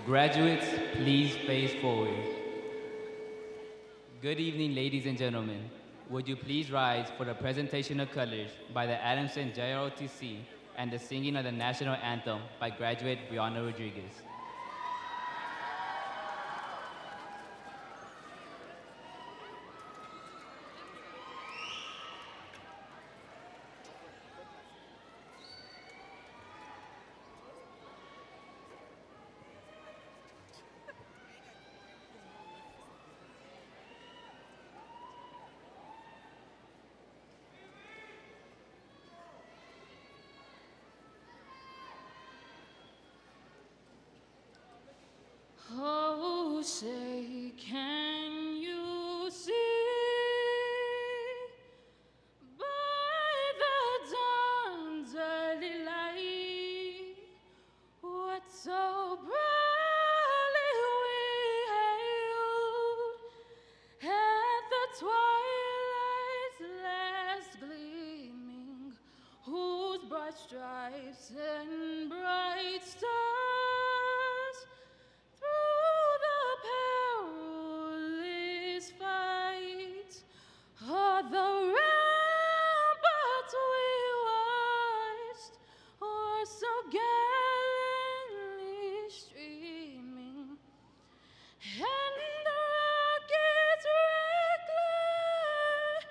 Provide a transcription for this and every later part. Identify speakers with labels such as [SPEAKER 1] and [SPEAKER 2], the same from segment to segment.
[SPEAKER 1] Graduates, please face forward. Good evening, ladies and gentlemen. Would you please rise for the presentation of colors by the Adamson JROTC and the singing of the national anthem by graduate Brianna Rodriguez.
[SPEAKER 2] Oh, say, can you see by the dawn's early light what so proudly we hailed at the twilight's last gleaming, whose bright stripes and bright stars through the perilous fight o'er the ramparts we watched were so gallantly streaming, and the rockets reckless,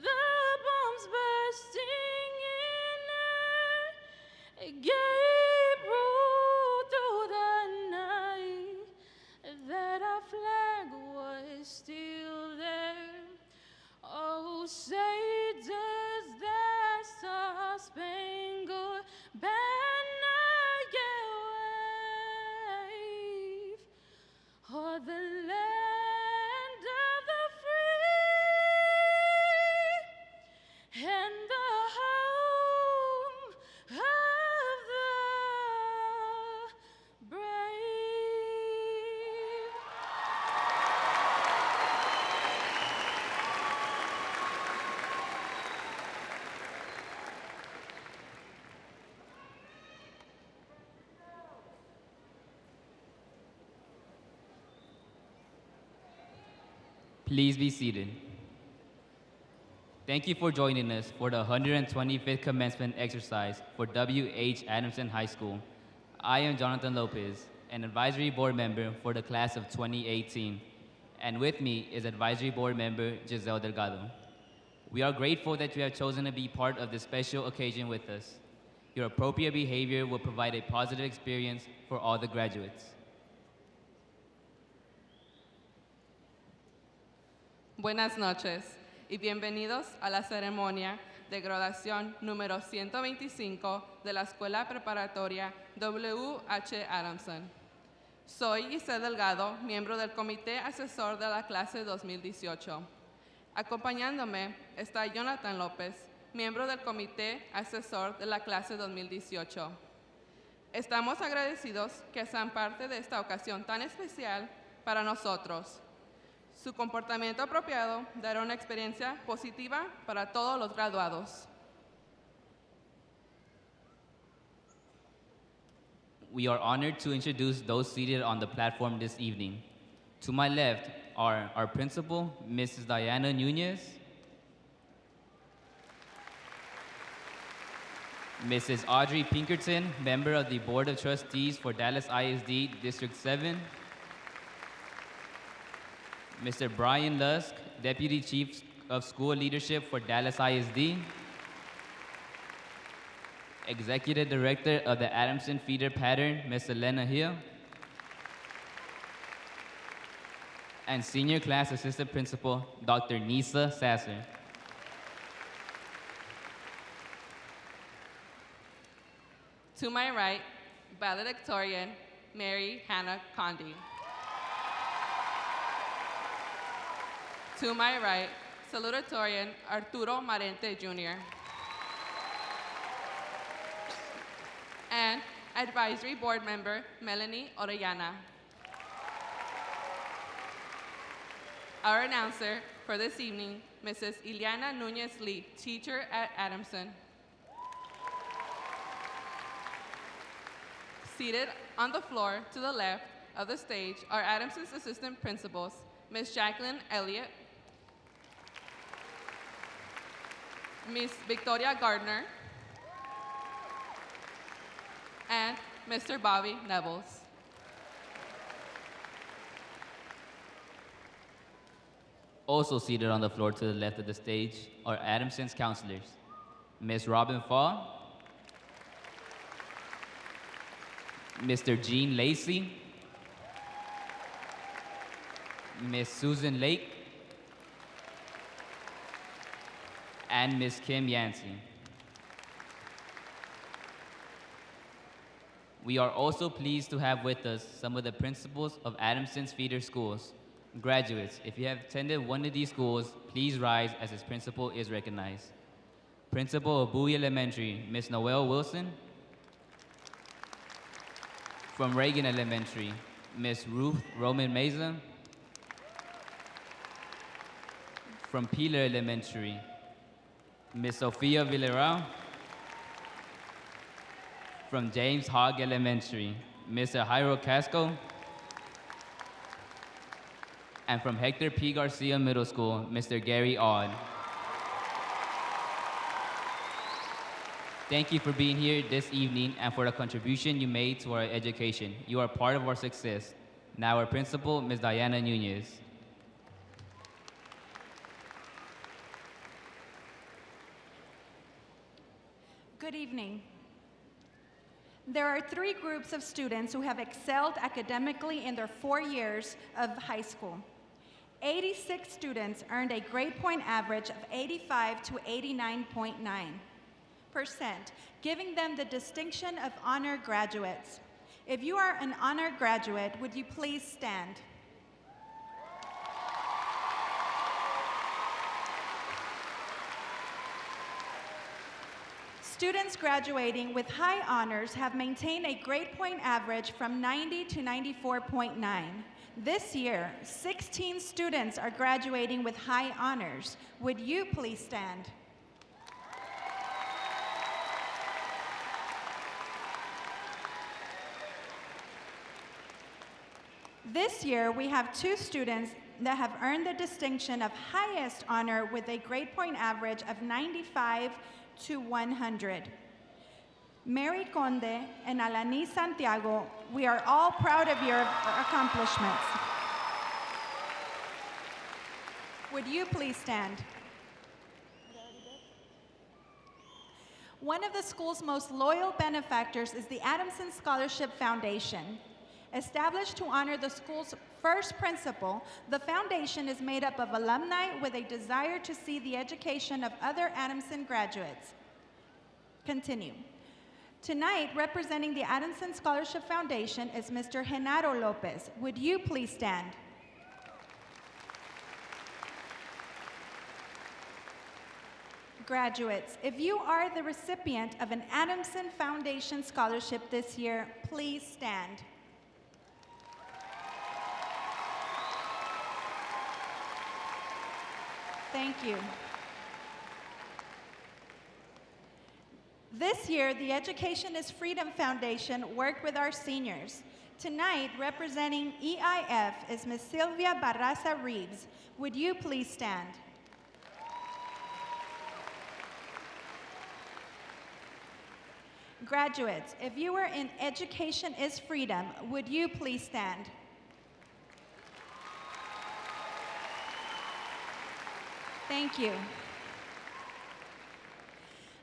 [SPEAKER 2] the bombs bursting in air, gave proof through the night that our flag was still there. Oh, say does that star-spangled banner yet wave o'er the land of the free and the home
[SPEAKER 1] Please be seated. Thank you for joining us for the 125th commencement exercise for W.H. Adamson High School. I am Jonathan Lopez, an advisory board member for the class of 2018. And with me is advisory board member Giselle Delgado. We are grateful that you have chosen to be part of this special occasion with us. Your appropriate behavior will provide a positive experience for all the graduates.
[SPEAKER 3] Buenas noches y bienvenidos a la ceremonia de graduación número 125 de la Escuela Preparatoria W.H. Adamson. Soy Giselle Delgado, miembro del Comité Asesor de la clase 2018. Acompañándome está Jonathan López, miembro del Comité Asesor de la clase 2018. Estamos agradecidos que sean parte de esta ocasión tan especial para nosotros. Su comportamiento apropiado dará una experiencia positiva para todos los graduados.
[SPEAKER 1] We are honored to introduce those seated on the platform this evening. To my left are our principal, Mrs. Diana Nunez, Mrs. Audrey Pinkerton, member of the Board of Trustees for Dallas ISD District 7, Mr. Brian Lusk, Deputy Chief of School Leadership for Dallas ISD, Executive Director of the Adamson Feeder Pattern, Ms. Elena Hill, and Senior Class Assistant Principal, Dr. Nisa Sasser.
[SPEAKER 3] To my right, valedictorian Mary Hannah Condi. To my right, salutatorian Arturo Marente Jr. And advisory board member Melanie Orellana. Our announcer for this evening, Mrs. Ileana Nunez Lee, teacher at Adamson. Seated on the floor to the left of the stage are Adamson's assistant principals, Ms. Jacqueline Elliott, Ms. Victoria Gardner, and Mr. Bobby Nevels.
[SPEAKER 1] Also seated on the floor to the left of the stage are Adamson's counselors, Ms. Robin Fall, Mr. Gene Lacey, Ms. Susan Lake, and Ms. Kim Yancey. We are also pleased to have with us some of the principals of Adamson's feeder schools. Graduates, if you have attended one of these schools, please rise as its principal is recognized. Principal of Bowie Elementary, Ms. Noelle Wilson. From Reagan Elementary, Ms. Ruth Roman Meza. From Peeler Elementary, Ms. Sophia Villarreal. From James Hogg Elementary, Mr. Jairo Casco. And from Hector P. Garcia Middle School, Mr. Gary Aud. Thank you for being here this evening and for the contribution you made to our education. You are part of our success. Now our principal, Ms. Diana Nunez.
[SPEAKER 4] Good evening. There are 3 groups of students who have excelled academically in their 4 years of high school. 86 students earned a grade point average of 85 to 89.9%, giving them the distinction of honor graduates. If you are an honor graduate, would you please stand? Students graduating with high honors have maintained a grade point average from 90 to 94.9. This year, 16 students are graduating with high honors. Would you please stand? This year, we have 2 students that have earned the distinction of highest honor with a grade point average of 95 to 100. Mary Conde and Alani Santiago, we are all proud of your accomplishments. Would you please stand? One of the school's most loyal benefactors is the Adamson Scholarship Foundation. Established to honor the school's first principal, the foundation is made up of alumni with a desire to see the education of other Adamson graduates continue. Tonight, representing the Adamson Scholarship Foundation is Mr. Genaro Lopez. Would you please stand? Graduates, if you are the recipient of an Adamson Foundation scholarship this year, please stand. Thank you. This year, the Education is Freedom Foundation worked with our seniors. Tonight, representing EIF is Ms. Sylvia Barraza Reeves. Would you please stand? Graduates, if you are in Education is Freedom, would you please stand? Thank you.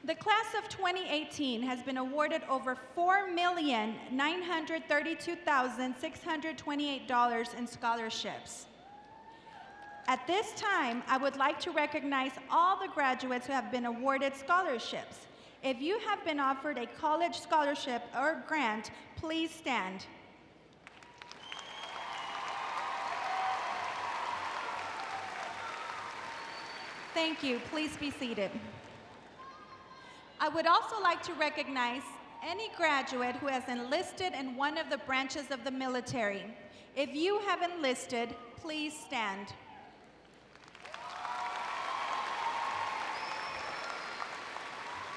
[SPEAKER 4] The class of 2018 has been awarded over $4,932,628 in scholarships. At this time, I would like to recognize all the graduates who have been awarded scholarships. If you have been offered a college scholarship or grant, please stand. Thank you. Please be seated. I would also like to recognize any graduate who has enlisted in one of the branches of the military. If you have enlisted, please stand.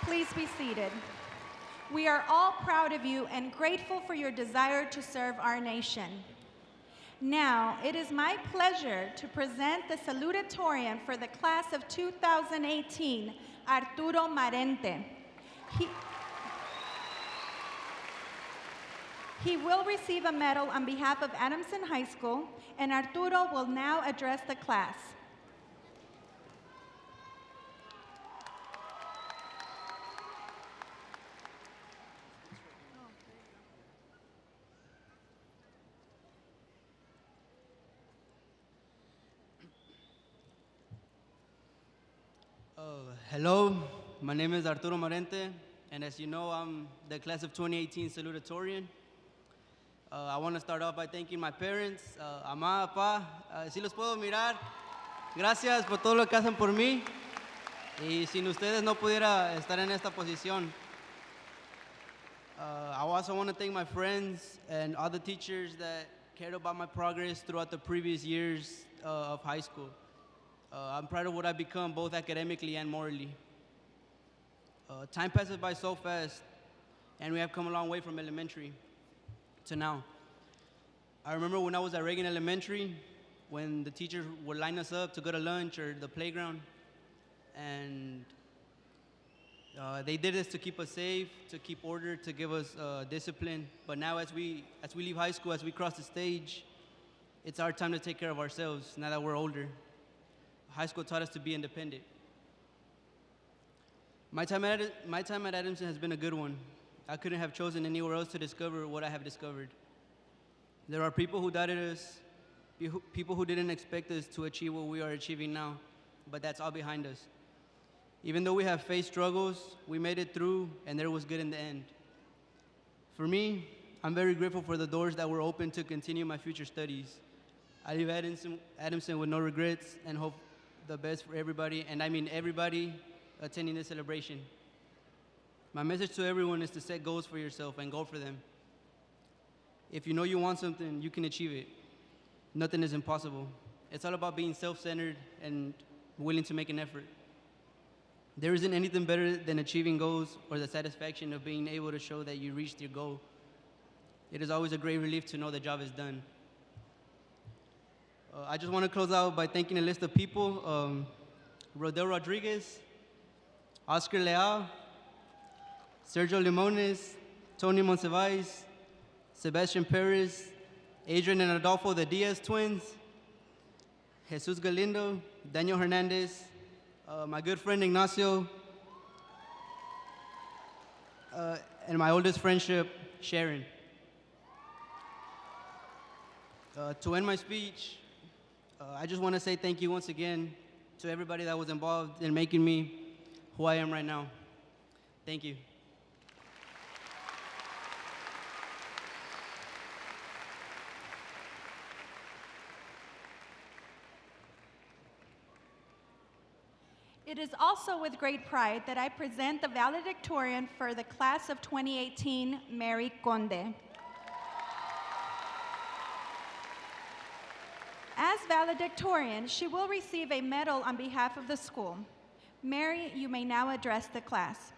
[SPEAKER 4] Please be seated. We are all proud of you and grateful for your desire to serve our nation. Now, it is my pleasure to present the salutatorian for the class of 2018, Arturo Marente. He will receive a medal on behalf of Adamson High School, and Arturo will now address the class.
[SPEAKER 5] Hello, my name is Arturo Marente, and as you know, I'm the class of 2018 salutatorian. I want to start off by thanking my parents, mamá, papá, si los puedo mirar. Gracias por todo lo que hacen por mí, y sin ustedes no pudiera estar en esta posición. I also want to thank my friends and all the teachers that cared about my progress throughout the previous years of high school. I'm proud of what I've become, both academically and morally. Time passes by so fast, and we have come a long way from elementary to now. I remember when I was at Reagan Elementary, when the teachers would line us up to go to lunch or the playground, and they did this to keep us safe, to keep order, to give us discipline. But now as we leave high school, as we cross the stage, it's our time to take care of ourselves now that we're older. High school taught us to be independent. My time at Adamson has been a good one. I couldn't have chosen anywhere else to discover what I have discovered. There are people who doubted us, people who didn't expect us to achieve what we are achieving now, but that's all behind us. Even though we have faced struggles, we made it through, and there was good in the end. For me, I'm very grateful for the doors that were open to continue my future studies. I leave Adamson with no regrets and hope the best for everybody, and I mean everybody attending this celebration. My message to everyone is to set goals for yourself and go for them. If you know you want something, you can achieve it. Nothing is impossible. It's all about being self-centered and willing to make an effort. There isn't anything better than achieving goals or the satisfaction of being able to show that you reached your goal. It is always a great relief to know the job is done. I just want to close out by thanking a list of people: Rodel Rodriguez, Oscar Leal, Sergio Limones, Tony Monsivais, Sebastian Perez, Adrian and Adolfo, the Diaz twins, Jesus Galindo, Daniel Hernandez, my good friend Ignacio, and my oldest friendship, Sharon. To end my speech, I just want to say thank you once again to everybody that was involved in making me who I am right now. Thank you.
[SPEAKER 4] It is also with great pride that I present the valedictorian for the class of 2018, Mary Conde. As valedictorian, she will receive a medal on behalf of the school. Mary, you may now address the class.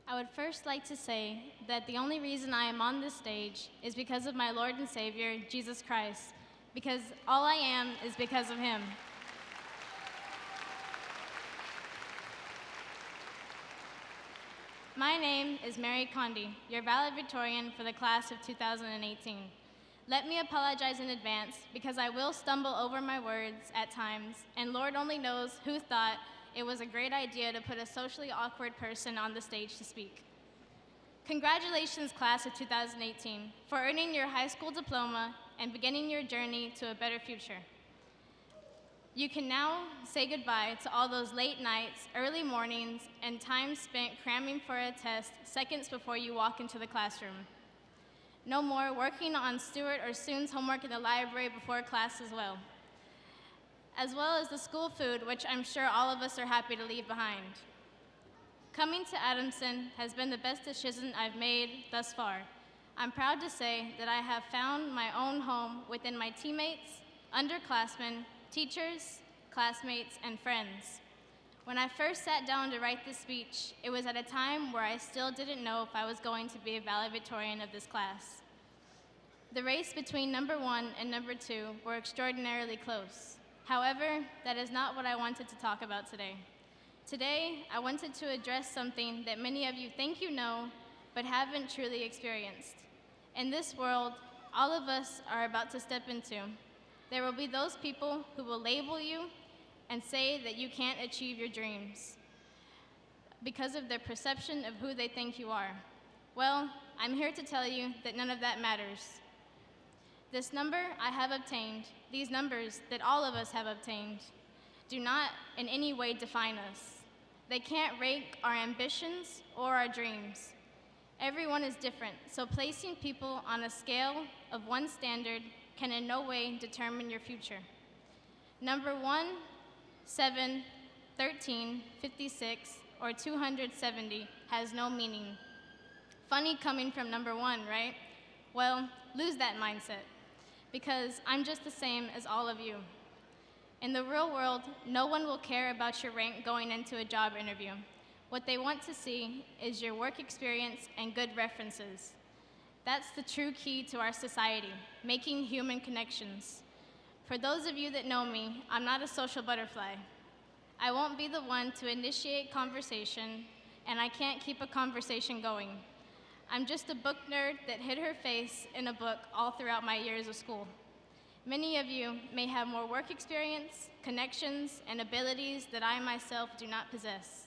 [SPEAKER 2] I would first like to say that the only reason I am on this stage is because of my Lord and Savior, Jesus Christ, because all I am is because of him. My name is Mary Condi, your valedictorian for the class of 2018. Let me apologize in advance because I will stumble over my words at times, and Lord only knows who thought it was a great idea to put a socially awkward person on the stage to speak. Congratulations, class of 2018, for earning your high school diploma and beginning your journey to a better future. You can now say goodbye to all those late nights, early mornings, and time spent cramming for a test seconds before you walk into the classroom. No more working on Stuart or Soon's homework in the library before class as well as the school food, which I'm sure all of us are happy to leave behind. Coming to Adamson has been the best decision I've made thus far. I'm proud to say that I have found my own home within my teammates, underclassmen, teachers, classmates, and friends. When I first sat down to write this speech, it was at a time where I still didn't know if I was going to be a valedictorian of this class. The race between number 1 and number 2 were extraordinarily close. However, that is not what I wanted to talk about today. Today, I wanted to address something that many of you think you know, but haven't truly experienced. In this world, all of us are about to step into. There will be those people who will label you and say that you can't achieve your dreams because of their perception of who they think you are. Well, I'm here to tell you that none of that matters. This number I have obtained, these numbers that all of us have obtained, do not in any way define us. They can't rank our ambitions or our dreams. Everyone is different, so placing people on a scale of one standard can in no way determine your future. Number 1, 7, 13, 56, or 270 has no meaning. Funny coming from number 1, right? Well, lose that mindset, because I'm just the same as all of you. In the real world, no one will care about your rank going into a job interview. What they want to see is your work experience and good references. That's the true key to our society, making human connections. For those of you that know me, I'm not a social butterfly. I won't be the one to initiate conversation, and I can't keep a conversation going. I'm just a book nerd that hid her face in a book all throughout my years of school. Many of you may have more work experience, connections, and abilities that I myself do not possess.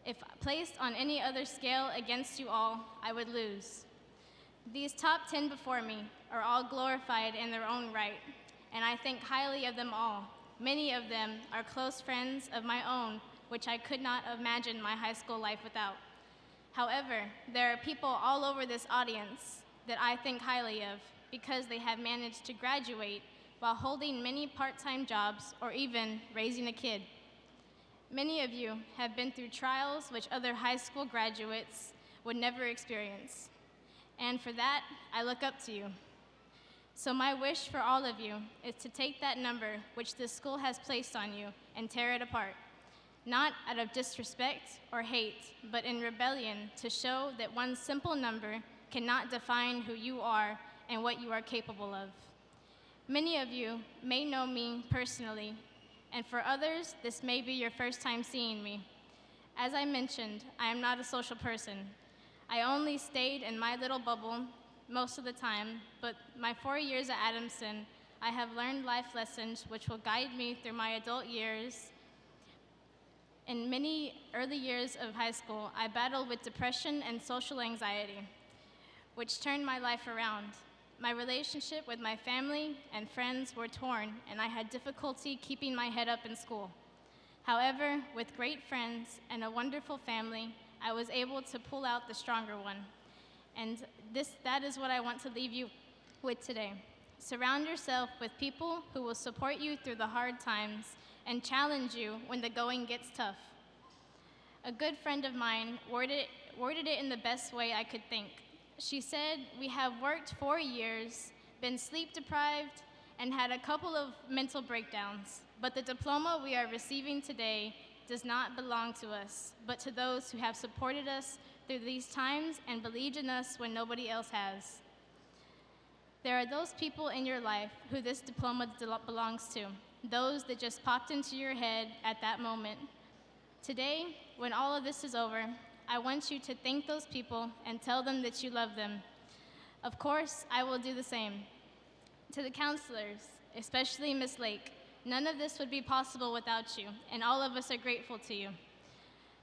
[SPEAKER 2] If placed on any other scale against you all, I would lose. These top 10 before me are all glorified in their own right, and I think highly of them all. Many of them are close friends of my own, which I could not imagine my high school life without. However, there are people all over this audience that I think highly of because they have managed to graduate while holding many part-time jobs or even raising a kid. Many of you have been through trials which other high school graduates would never experience. And for that, I look up to you. So my wish for all of you is to take that number which this school has placed on you and tear it apart, not out of disrespect or hate, but in rebellion to show that one simple number cannot define who you are and what you are capable of. Many of you may know me personally, and for others, this may be your first time seeing me. As I mentioned, I am not a social person. I only stayed in my little bubble most of the time, but my 4 years at Adamson, I have learned life lessons which will guide me through my adult years. In many early years of high school, I battled with depression and social anxiety, which turned my life around. My relationship with my family and friends were torn, and I had difficulty keeping my head up in school. However, with great friends and a wonderful family, I was able to pull out the stronger one. And that is what I want to leave you with today. Surround yourself with people who will support you through the hard times and challenge you when the going gets tough. A good friend of mine worded it in the best way I could think. She said, "We have worked 4 years, been sleep deprived, and had a couple of mental breakdowns, but the diploma we are receiving today does not belong to us, but to those who have supported us through these times and believed in us when nobody else has." There are those people in your life who this diploma belongs to, those that just popped into your head at that moment. Today, when all of this is over, I want you to thank those people and tell them that you love them. Of course, I will do the same. To the counselors, especially Ms. Lake, none of this would be possible without you, and all of us are grateful to you.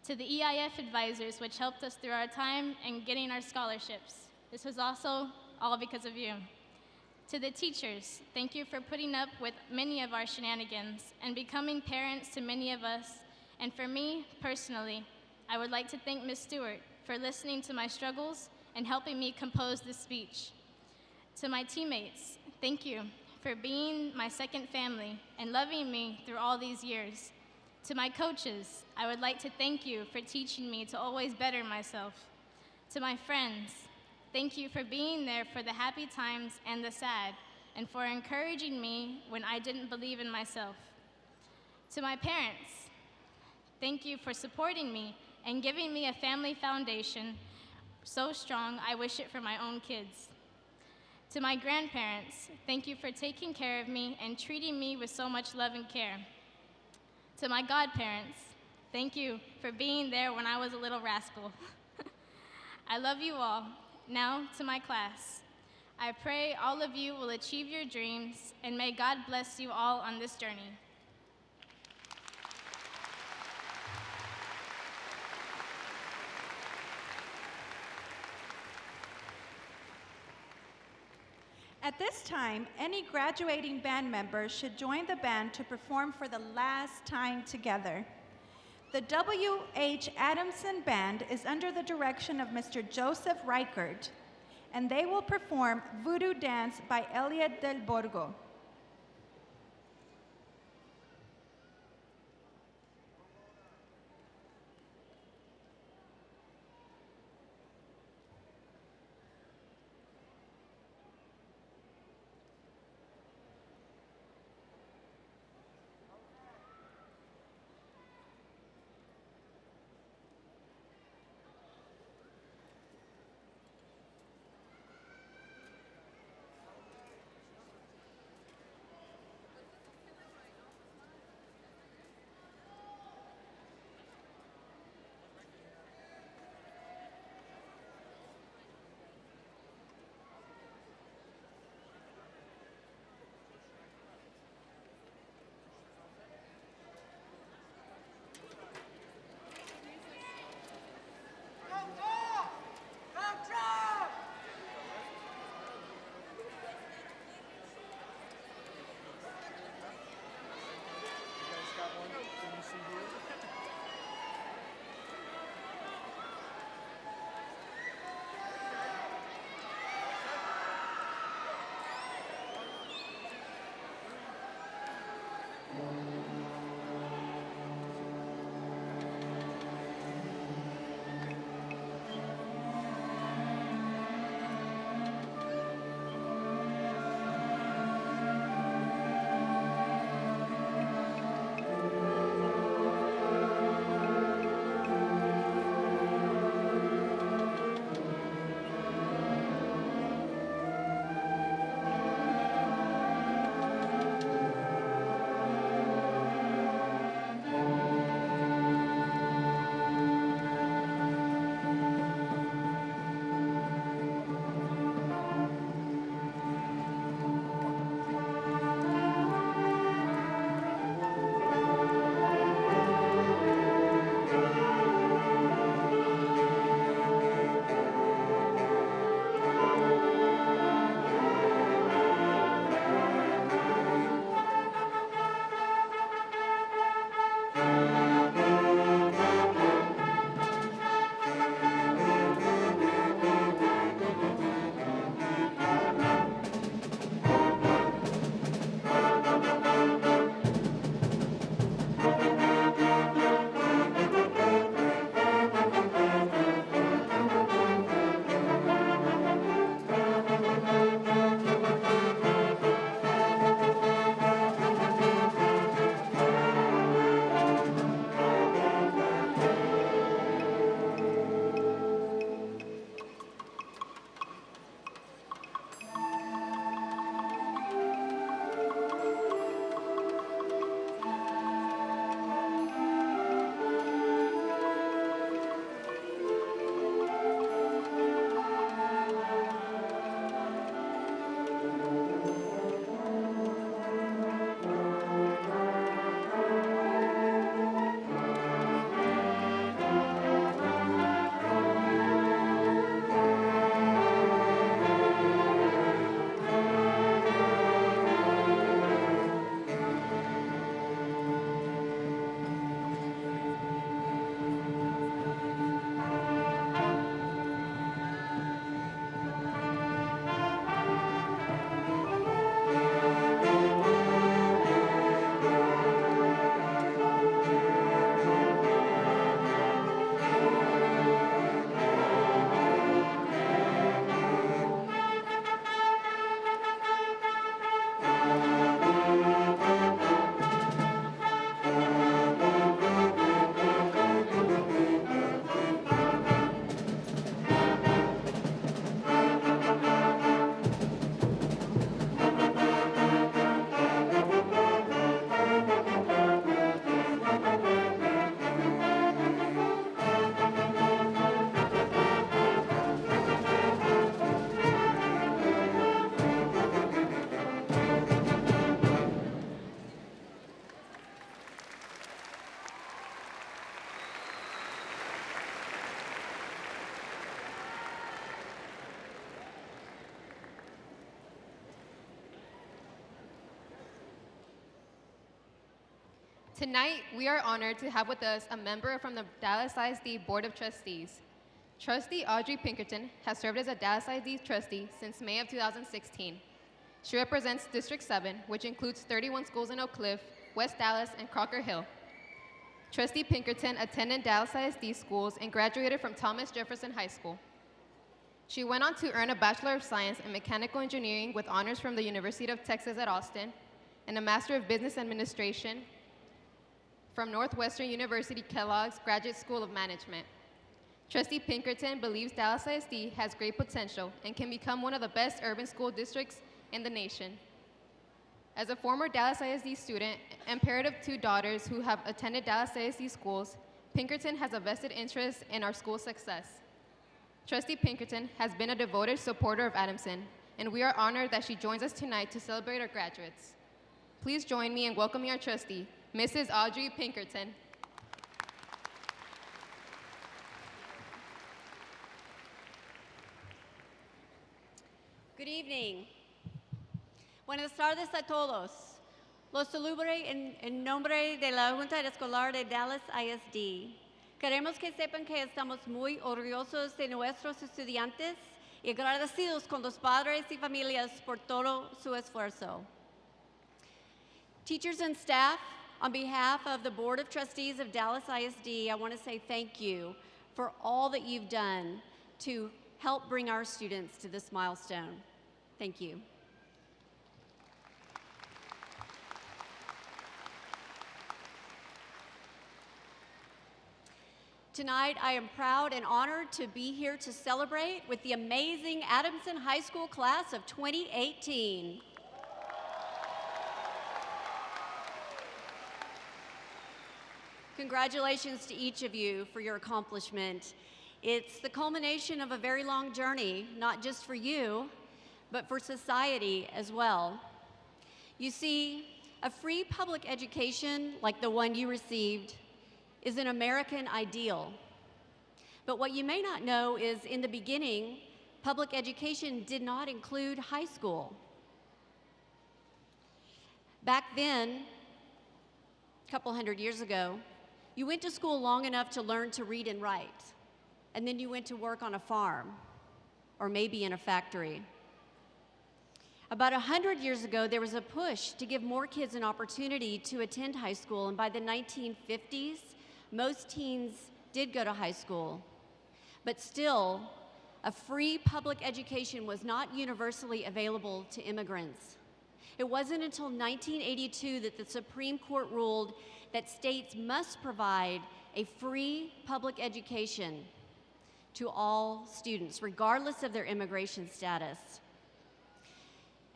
[SPEAKER 2] To the EIF advisors, which helped us through our time and getting our scholarships. This was also all because of you. To the teachers, thank you for putting up with many of our shenanigans and becoming parents to many of us. And for me, personally, I would like to thank Ms. Stewart for listening to my struggles and helping me compose this speech. To my teammates, thank you for being my second family and loving me through all these years. To my coaches, I would like to thank you for teaching me to always better myself. To my friends, thank you for being there for the happy times and the sad, and for encouraging me when I didn't believe in myself. To my parents, thank you for supporting me and giving me a family foundation so strong I wish it for my own kids. To my grandparents, thank you for taking care of me and treating me with so much love and care. To my godparents, thank you for being there when I was a little rascal. I love you all. Now to my class. I pray all of you will achieve your dreams, and may God bless you all on this journey.
[SPEAKER 4] At this time, any graduating band members should join the band to perform for the last time together. The W.H. Adamson Band is under the direction of Mr. Joseph Reichert, and they will perform Voodoo Dance by Elliot Del Borgo.
[SPEAKER 6] Tonight, we are honored to have with us a member from the Dallas ISD Board of Trustees. Trustee Audrey Pinkerton has served as a Dallas ISD trustee since May of 2016. She represents District 7, which includes 31 schools in Oak Cliff, West Dallas, and Crocker Hill. Trustee Pinkerton attended Dallas ISD schools and graduated from Thomas Jefferson High School. She went on to earn a Bachelor of Science in Mechanical Engineering with honors from the University of Texas at Austin and a Master of Business Administration from Northwestern University Kellogg's Graduate School of Management. Trustee Pinkerton believes Dallas ISD has great potential and can become one of the best urban school districts in the nation. As a former Dallas ISD student and parent of 2 daughters who have attended Dallas ISD schools, Pinkerton has a vested interest in our school's success. Trustee Pinkerton has been a devoted supporter of Adamson, and we are honored that she joins us tonight to celebrate our graduates. Please join me in welcoming our trustee, Mrs. Audrey Pinkerton.
[SPEAKER 7] Good evening. Buenas tardes a todos. Los saludo en nombre de la Junta Escolar de Dallas ISD. Queremos que sepan que estamos muy orgullosos de nuestros estudiantes y agradecidos con los padres y familias por todo su esfuerzo. Teachers and staff, on behalf of the Board of Trustees of Dallas ISD, I want to say thank you for all that you've done to help bring our students to this milestone. Thank you. Tonight, I am proud and honored to be here to celebrate with the amazing Adamson High School class of 2018. Congratulations to each of you for your accomplishment. It's the culmination of a very long journey, not just for you, but for society as well. You see, a free public education like the one you received is an American ideal. But what you may not know is in the beginning, public education did not include high school. Back then, a couple hundred years ago, you went to school long enough to learn to read and write, and then you went to work on a farm, or maybe in a factory. About 100 years ago, there was a push to give more kids an opportunity to attend high school, and by the 1950s, most teens did go to high school. But still, a free public education was not universally available to immigrants. It wasn't until 1982 that the Supreme Court ruled that states must provide a free public education to all students, regardless of their immigration status.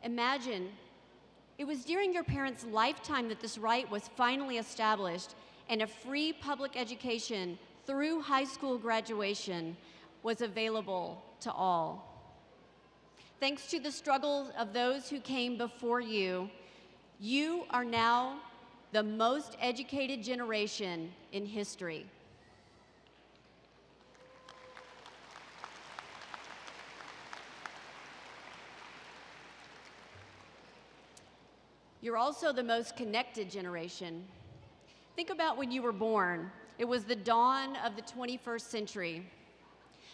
[SPEAKER 7] Imagine, it was during your parents' lifetime that this right was finally established and a free public education through high school graduation was available to all. Thanks to the struggles of those who came before you, you are now the most educated generation in history. You're also the most connected generation. Think about when you were born. It was the dawn of the 21st century.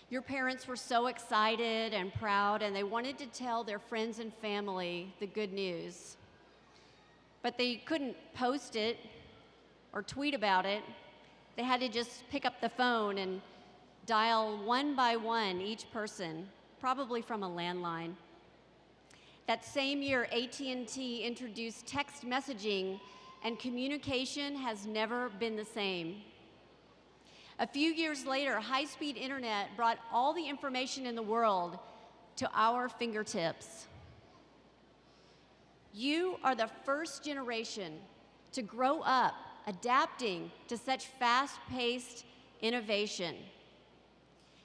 [SPEAKER 7] Your parents were so excited and proud, and they wanted to tell their friends and family the good news. But they couldn't post it or tweet about it. They had to just pick up the phone and dial one by one each person, probably from a landline. That same year, AT&T introduced text messaging, and communication has never been the same. A few years later, high-speed internet brought all the information in the world to our fingertips. You are the first generation to grow up adapting to such fast-paced innovation.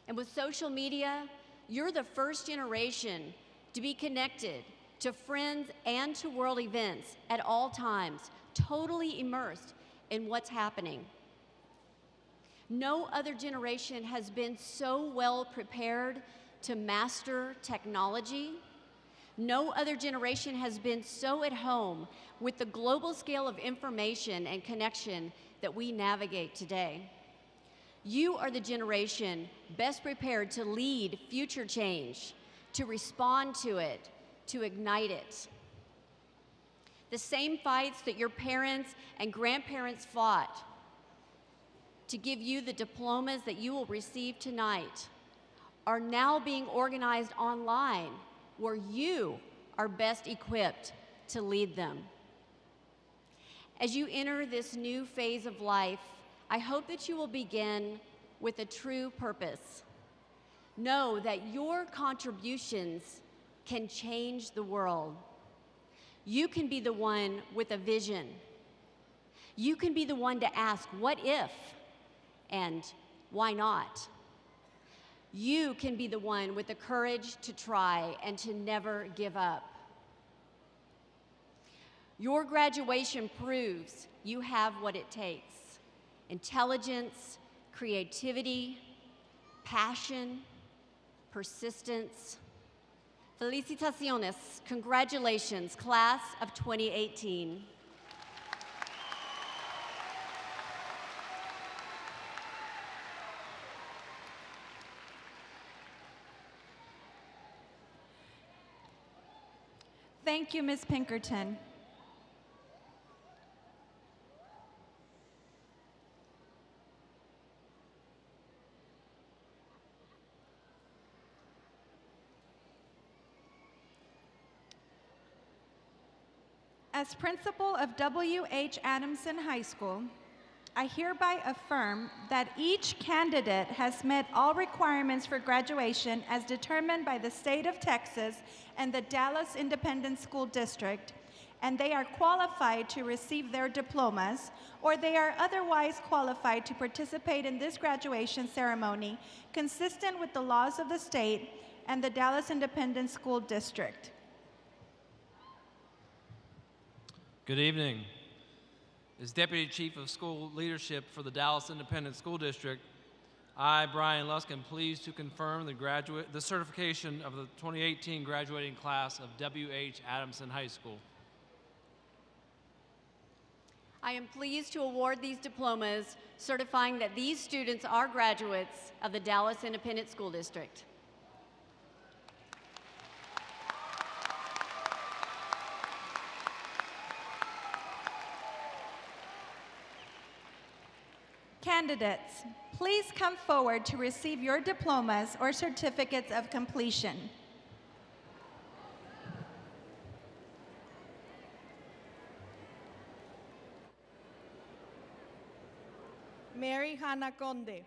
[SPEAKER 7] And with social media, you're the first generation to be connected to friends and to world events at all times, totally immersed in what's happening. No other generation has been so well prepared to master technology, No other generation has been so at home with the global scale of information and connection that we navigate today. You are the generation best prepared to lead future change, to respond to it, to ignite it. The same fights that your parents and grandparents fought to give you the diplomas that you will receive tonight are now being organized online, where you are best equipped to lead them. As you enter this new phase of life, I hope that you will begin with a true purpose. Know that your contributions can change the world. You can be the one with a vision. You can be the one to ask, what if? And why not? You can be the one with the courage to try and to never give up. Your graduation proves you have what it takes: intelligence, creativity, passion, persistence. Felicitaciones, congratulations, class of 2018.
[SPEAKER 4] Thank you, Ms. Pinkerton. As principal of W.H. Adamson High School, I hereby affirm that each candidate has met all requirements for graduation as determined by the state of Texas and the Dallas Independent School District, and they are qualified to receive their diplomas, or they are otherwise qualified to participate in this graduation ceremony consistent with the laws of the state and the Dallas Independent School District.
[SPEAKER 8] Good evening. As Deputy Chief of School Leadership for the Dallas Independent School District, I, Brian Lusk, am pleased to confirm the certification of the 2018 graduating class of W.H. Adamson High School.
[SPEAKER 7] I am pleased to award these diplomas, certifying that these students are graduates of the Dallas Independent School District.
[SPEAKER 4] Candidates, please come forward to receive your diplomas or certificates of completion.
[SPEAKER 9] Mary Hannah Conde.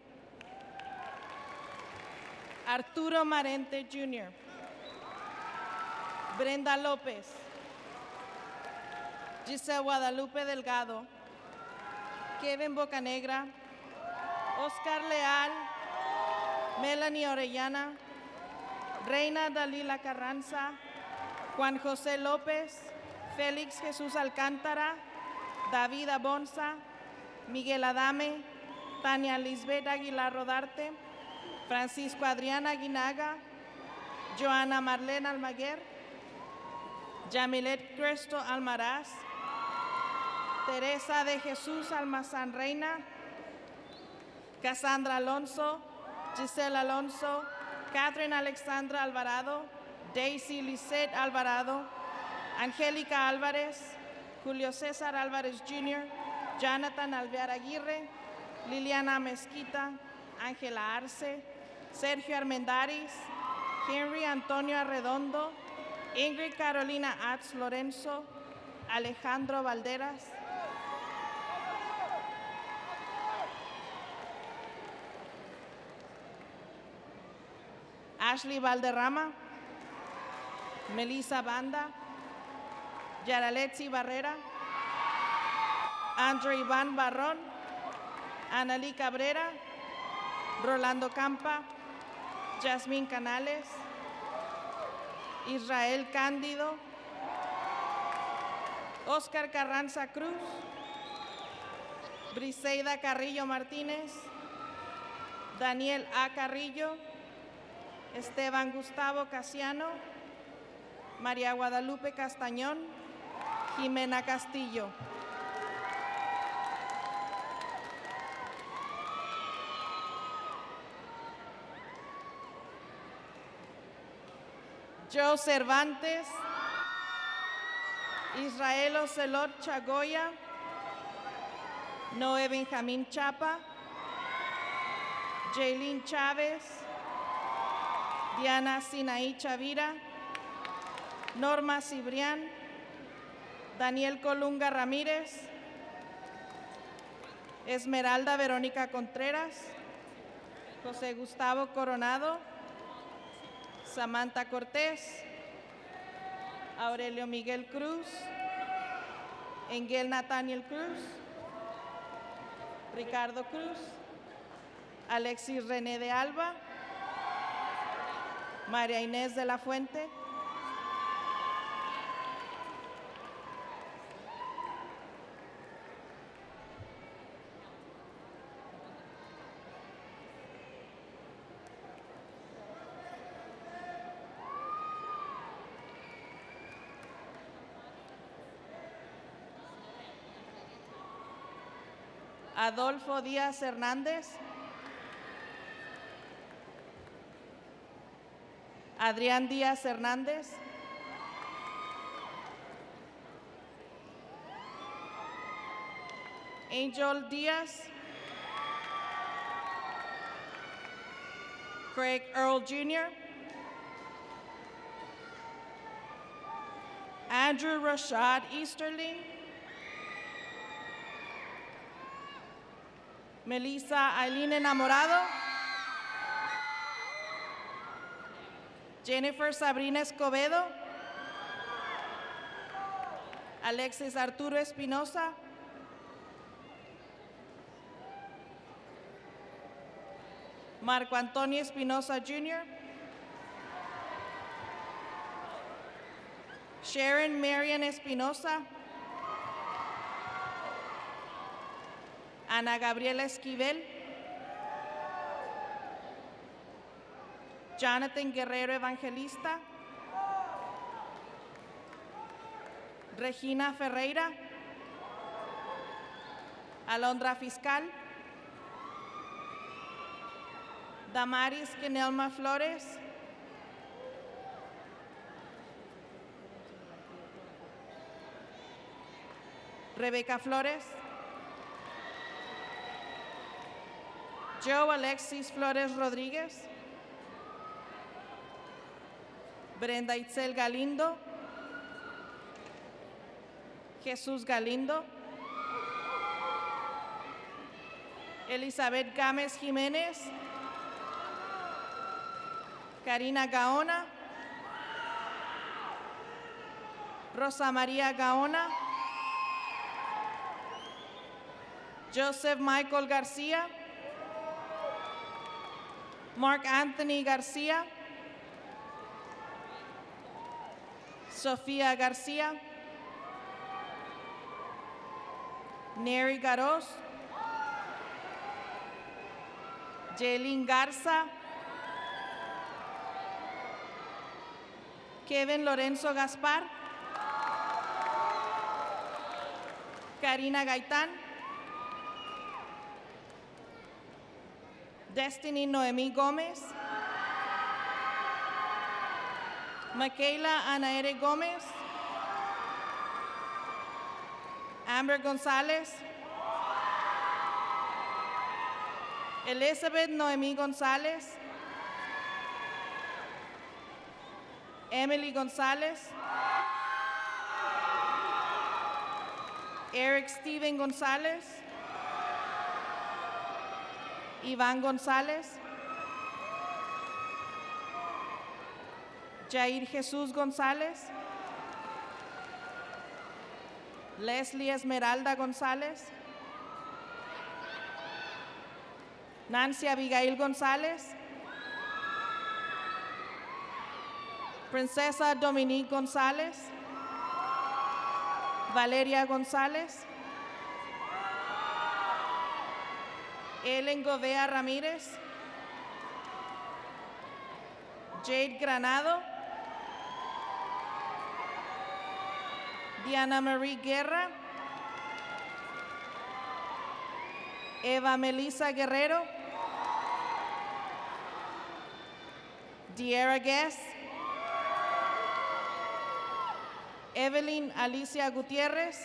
[SPEAKER 9] Arturo Marente Jr. Brenda López. Giselle Guadalupe Delgado. Kevin Bocanegra. Oscar Leal. Melanie Orellana. Reina Dalila Carranza. Juan José López. Félix Jesús Alcántara. David Abonza. Miguel Adame. Tania Lisbeth Aguilar Rodarte. Francisco Adrián Aguinaga. Joana Marlene Almaguer. Yamilet Cresto Almaraz. Teresa de Jesús Almazán Reina. Cassandra Alonso. Giselle Alonso. Catherine Alexandra Alvarado. Daisy Lisette Alvarado. Angélica Álvarez. Julio César Álvarez Jr. Jonathan Alvear Aguirre. Liliana Mezquita. Ángela Arce. Sergio Armendáriz. Henry Antonio Arredondo. Ingrid Carolina Atz Lorenzo. Alejandro Valderas. Ashley Valderrama. Melissa Banda. Yaraletsi Barrera. Andrew Iván Barrón. Analí Cabrera. Rolando Campa. Yasmín Canales. Israel Cándido. Oscar Carranza Cruz. Briseida Carrillo Martínez. Daniel A. Carrillo. Esteban Gustavo Casiano. María Guadalupe Castañón, Jimena Castillo. Joe Cervantes, Israel Ocelot Chagoya, Noé Benjamín Chapa, Jaylin Chávez, Diana Sinaí Chavira, Norma Cibrián, Daniel Colunga Ramírez, Esmeralda Verónica Contreras, José Gustavo Coronado, Samantha Cortés, Aurelio Miguel Cruz, Engel Nathaniel Cruz, Ricardo Cruz, Alexis René de Alba, María Inés de la Fuente, Adolfo Díaz Hernández, Adrián Díaz Hernández, Angel Díaz, Craig Earl Jr., Andrew Rashad Easterling, Melissa Aileen Enamorado, Jennifer Sabrina Escobedo, Alexis Arturo Espinosa, Marco Antonio Espinosa Jr., Sharon Marian Espinosa, Ana Gabriela Esquivel, Jonathan Guerrero Evangelista, Regina Ferreira, Alondra Fiscal, Damaris Kenelma Flores, Rebeca Flores, Joe Alexis Flores Rodríguez, Brenda Itzel Galindo, Jesús Galindo, Elizabeth Gámez Jiménez, Karina Gaona, Rosa María Gaona, Joseph Michael García, Mark Anthony García, Sofía García, Neri Garos, Jaylin Garza, Kevin Lorenzo Gaspar, Karina Gaitán, Destiny Noemí Gómez, Michaela Anaere Gómez, Amber González, Elizabeth Noemí González, Emily González, Eric Steven González, Iván González, Jair Jesús González, Leslie Esmeralda González, Nancy Abigail González, Princesa Dominique González, Valeria González, Ellen Govea Ramírez, Jade Granado, Diana Marie Guerra, Eva Melissa Guerrero, Diera Guess, Evelyn Alicia Gutierrez,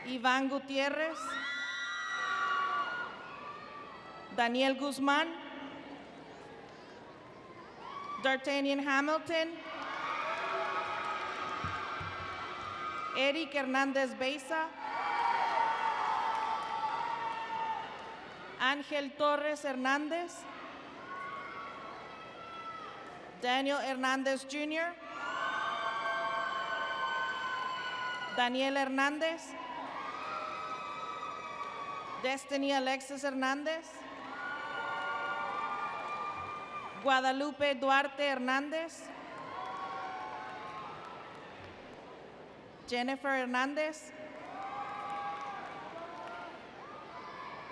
[SPEAKER 9] Iván Gutierrez, Daniel Guzmán, D'Artagnan Hamilton, Eric Hernández Beza, Ángel Torres Hernández, Daniel Hernández Jr., Daniel Hernández, Destiny Alexis Hernández, Guadalupe Duarte Hernández, Jennifer Hernández,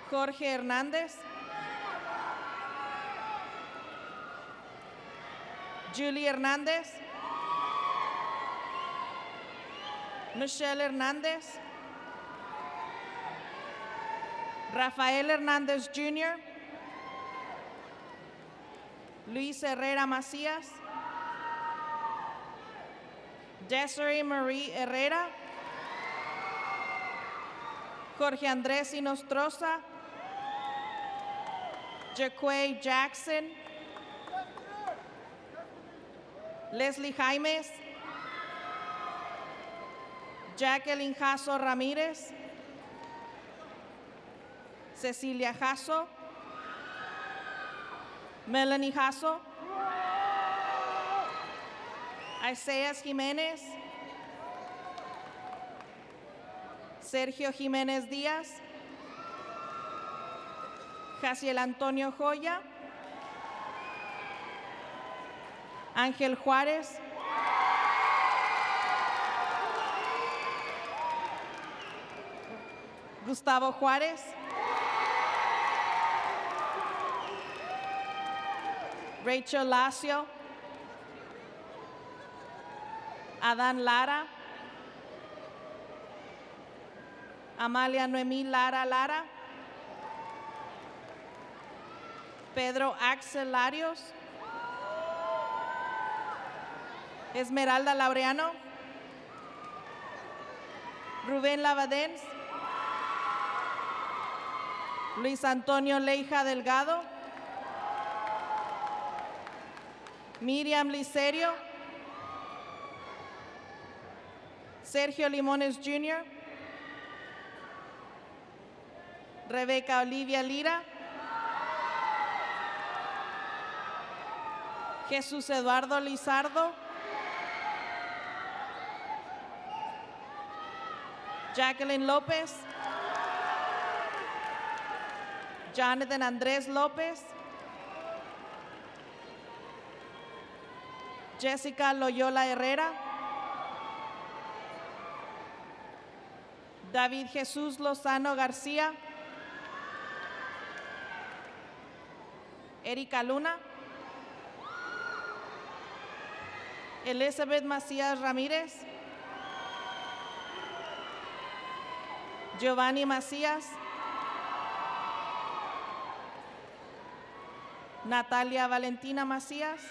[SPEAKER 9] Jorge Hernández, Julie Hernández, Michelle Hernández, Rafael Hernández Jr., Luis Herrera Macías, Desiree Marie Herrera, Jorge Andrés Inostroza, Jaquay Jackson, Leslie Jaimes, Jacqueline Jasso Ramírez, Cecilia Jasso, Melanie Jasso, Isaías Jiménez, Sergio Jiménez Díaz, Jaciel Antonio Joya, Ángel Juárez, Gustavo Juárez, Rachel Lacio, Adán Lara, Amalia Noemí Lara Lara, Pedro Axel Larios, Esmeralda Laureano, Rubén Lavadens, Luis Antonio Leija Delgado, Miriam Licerio, Sergio Limones Jr., Rebeca Olivia Lira, Jesús Eduardo Lizardo, Jacqueline López, Jonathan Andrés López, Jessica Loyola Herrera, David Jesús Lozano García, Erika Luna, Elizabeth Macías Ramírez, Giovanni Macías, Natalia Valentina Macías,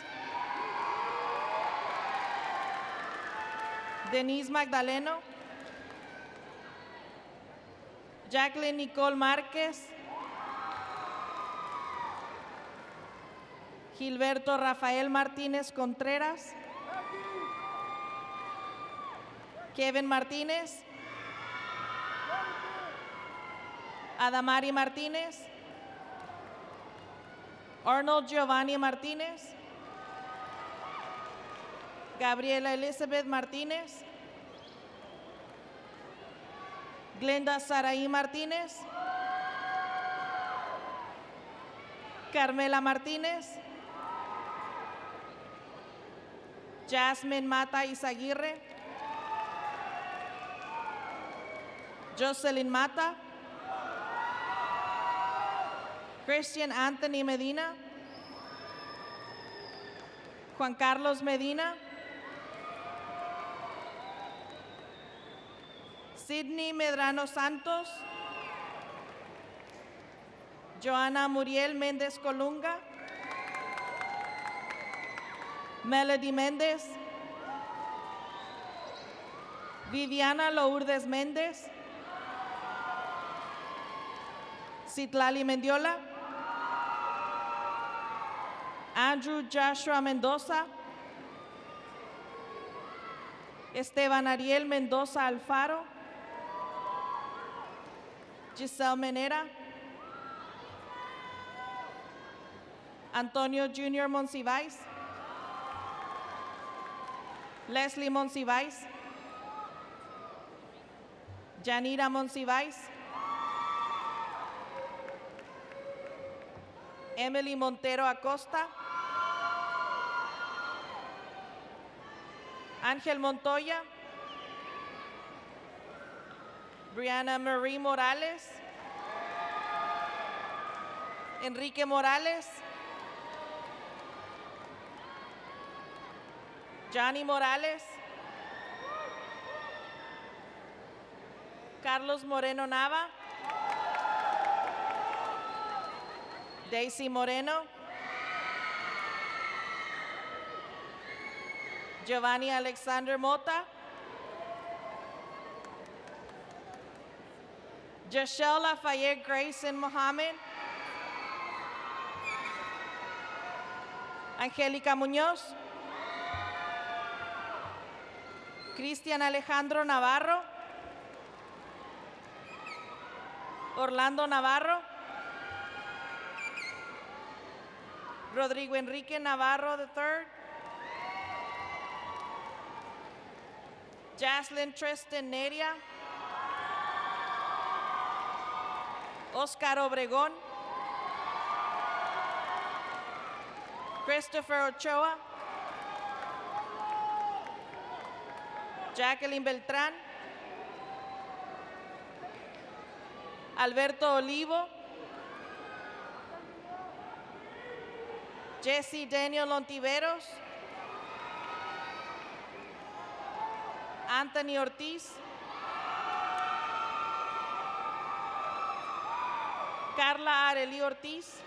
[SPEAKER 9] Denise Magdaleno, Jacqueline Nicole Márquez, Gilberto Rafael Martínez Contreras, Kevin Martínez, Adamari Martínez, Arnold Giovanni Martínez, Gabriela Elizabeth Martínez, Glenda Saraí Martínez, Carmela Martínez, Jasmine Mata Izaguirre, Jocelyn Mata, Christian Anthony Medina, Juan Carlos Medina, Sidney Medrano Santos, Joana Muriel Méndez Colunga, Melody Méndez, Viviana Lourdes Méndez, Citlali Mendiola, Andrew Joshua Mendoza, Esteban Ariel Mendoza Alfaro, Giselle Menera, Antonio Junior Monsiváis, Leslie Monsiváis, Janira Monsiváis, Emily Montero Acosta, Ángel Montoya, Brianna Marie Morales, Enrique Morales, Johnny Morales, Carlos Moreno Nava, Daisy Moreno, Giovanni Alexander Mota, Joshelle Lafayette Grayson Mohammed, Angélica Muñoz, Cristian Alejandro Navarro, Orlando Navarro, Rodrigo Enrique Navarro III, Jaslyn Tristan Neria, Oscar Obregón, Christopher Ochoa, Jacqueline Beltrán, Alberto Olivo, Jesse Daniel Ontiveros, Anthony Ortiz, Carla Arely Ortiz,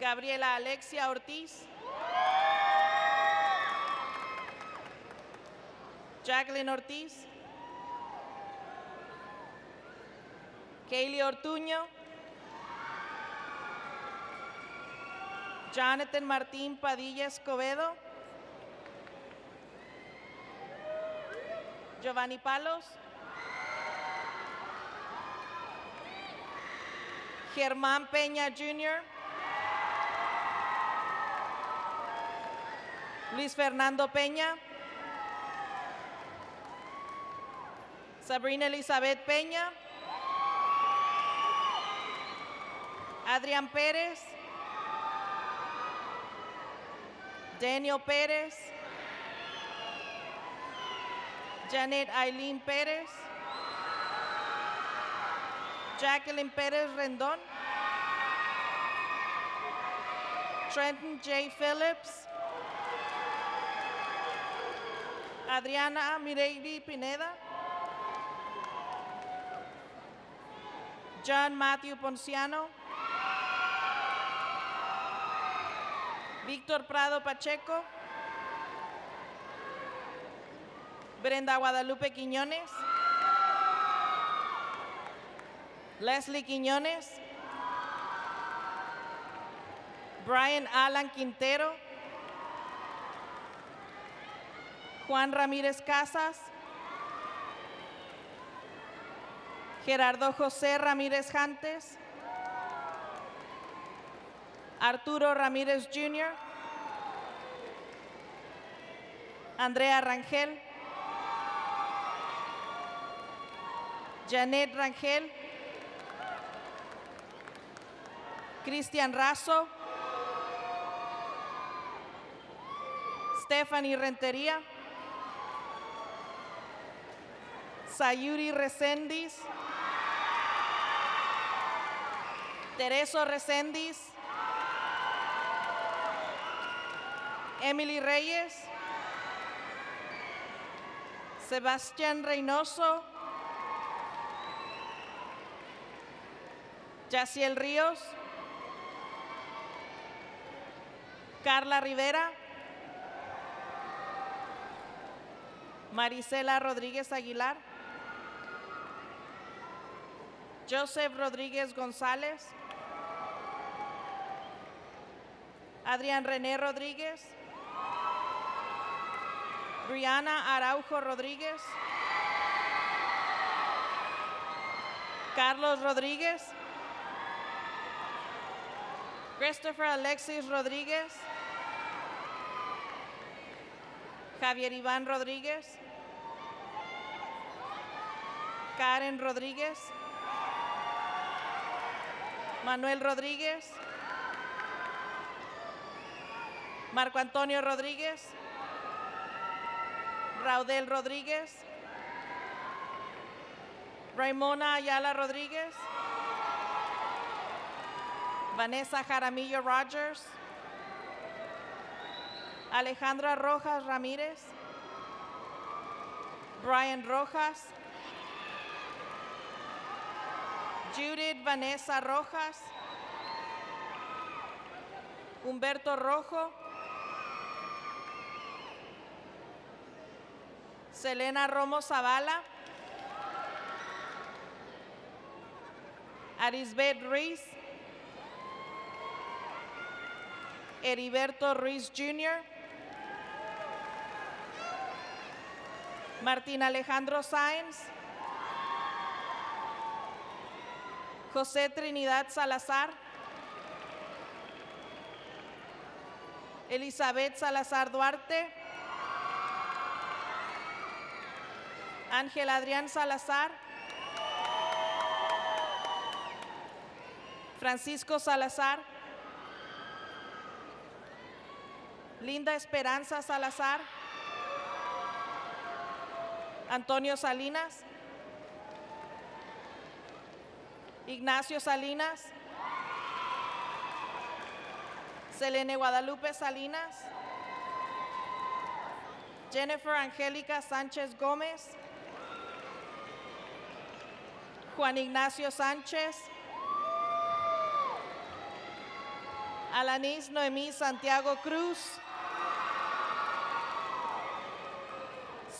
[SPEAKER 9] Gabriela Alexia Ortiz, Jacqueline Ortiz, Kaylee Ortuño, Jonathan Martín Padilla Escobedo, Giovanni Palos, Germán Peña Jr., Luis Fernando Peña, Sabrina Elizabeth Peña, Adrián Pérez, Daniel Pérez, Janet Aileen Pérez, Jacqueline Pérez Rendón, Trenton J. Phillips, Adriana Mireille Pineda, John Matthew Ponciano, Víctor Prado Pacheco, Brenda Guadalupe Quiñones, Leslie Quiñones, Brian Alan Quintero, Juan Ramírez Casas, Gerardo José Ramírez Jantes, Arturo Ramírez Jr., Andrea Rangel, Janet Rangel, Cristian Razo, Stephanie Rentería, Sayuri Reséndiz, Tereso Reséndiz, Emily Reyes, Sebastián Reynoso, Yaciel Ríos, Carla Rivera, Marisela Rodríguez Aguilar, Joseph Rodríguez González, Adrián René Rodríguez, Brianna Araujo Rodríguez, Carlos Rodríguez, Christopher Alexis Rodríguez, Javier Iván Rodríguez, Karen Rodríguez, Manuel Rodríguez, Marco Antonio Rodríguez, Raudel Rodríguez, Raimona Ayala Rodríguez, Vanessa Jaramillo Rogers, Alejandra Rojas Ramírez, Brian Rojas, Judith Vanessa Rojas, Humberto Rojo, Selena Romo Zavala, Arisbet Ruiz, Heriberto Ruiz Jr., Martín Alejandro Sáenz, José Trinidad Salazar, Elizabeth Salazar Duarte, Ángel Adrián Salazar, Francisco Salazar, Linda Esperanza Salazar, Antonio Salinas, Ignacio Salinas, Selene Guadalupe Salinas, Jennifer Angélica Sánchez Gómez, Juan Ignacio Sánchez, Alanis Noemí Santiago Cruz,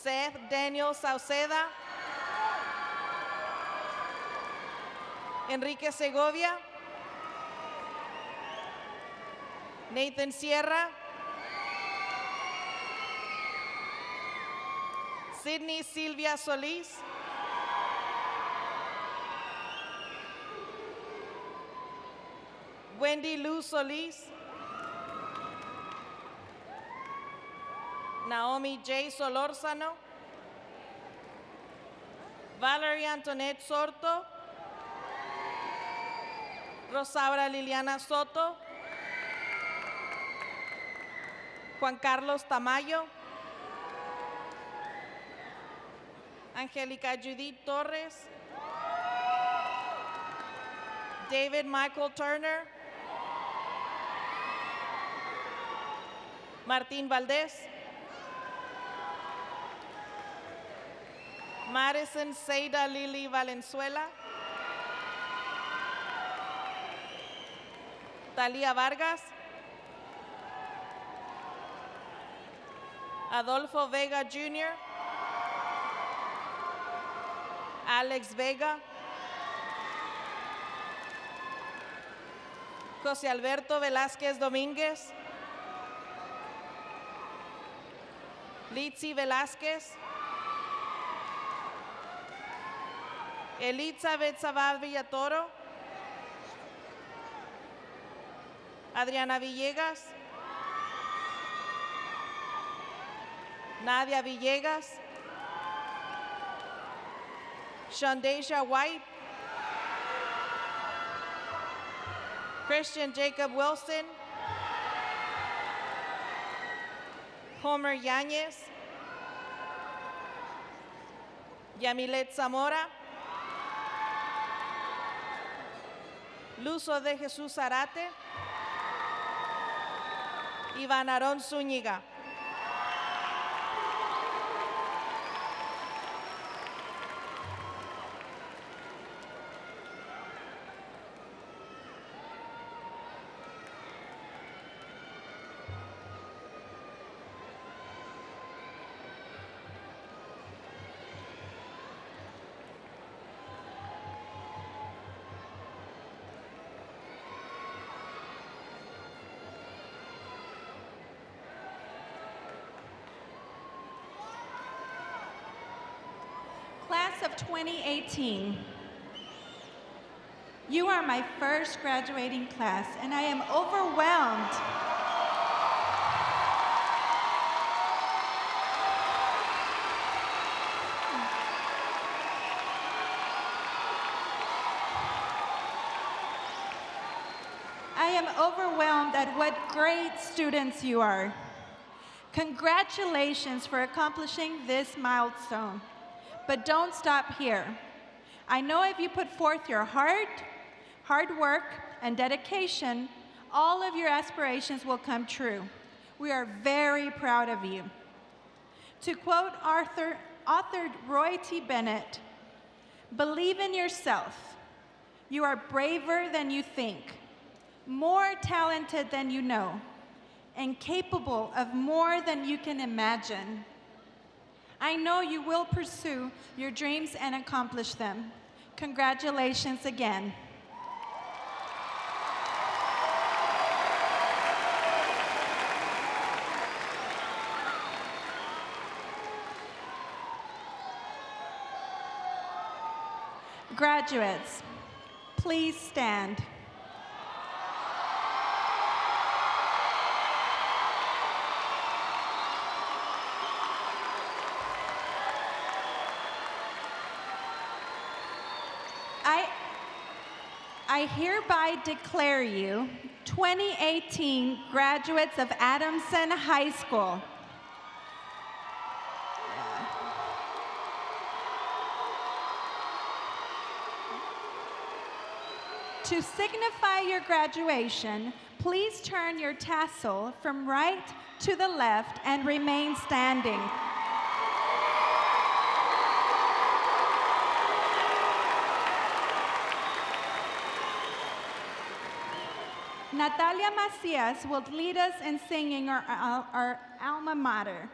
[SPEAKER 9] Seth Daniel Sauceda, Enrique Segovia, Nathan Sierra, Sydney Silvia Solís, Wendy Luz Solís, Naomi J. Solórzano, Valerie Antoinette Sorto, Rosaura Liliana Soto, Juan Carlos Tamayo, Angélica Judith Torres, David Michael Turner, Martín Valdés, Madison Seida Lili Valenzuela, Talía Vargas, Adolfo Vega Jr., Alex Vega, José Alberto Velázquez Domínguez, Litzy Velázquez, Elizabeth Zabal Villatoro, Adriana Villegas, Nadia Villegas, Shandaisha White, Christian Jacob Wilson, Homer Yáñez, Yamilet Zamora, Luzo de Jesús Arate, Iván Aarón Zúñiga.
[SPEAKER 4] of 2018, you are my first graduating class, and I am overwhelmed. I am overwhelmed at what great students you are. Congratulations for accomplishing this milestone. But don't stop here. I know if you put forth your heart, hard work, and dedication, all of your aspirations will come true. We are very proud of you. To quote author Roy T. Bennett, believe in yourself. You are braver than you think, more talented than you know, and capable of more than you can imagine. I know you will pursue your dreams and accomplish them. Congratulations again. Graduates, please stand. I hereby declare you 2018 graduates of Adamson High School. To signify your graduation, please turn your tassel from right to the left and remain standing. Natalia Macias will lead us in singing our alma mater.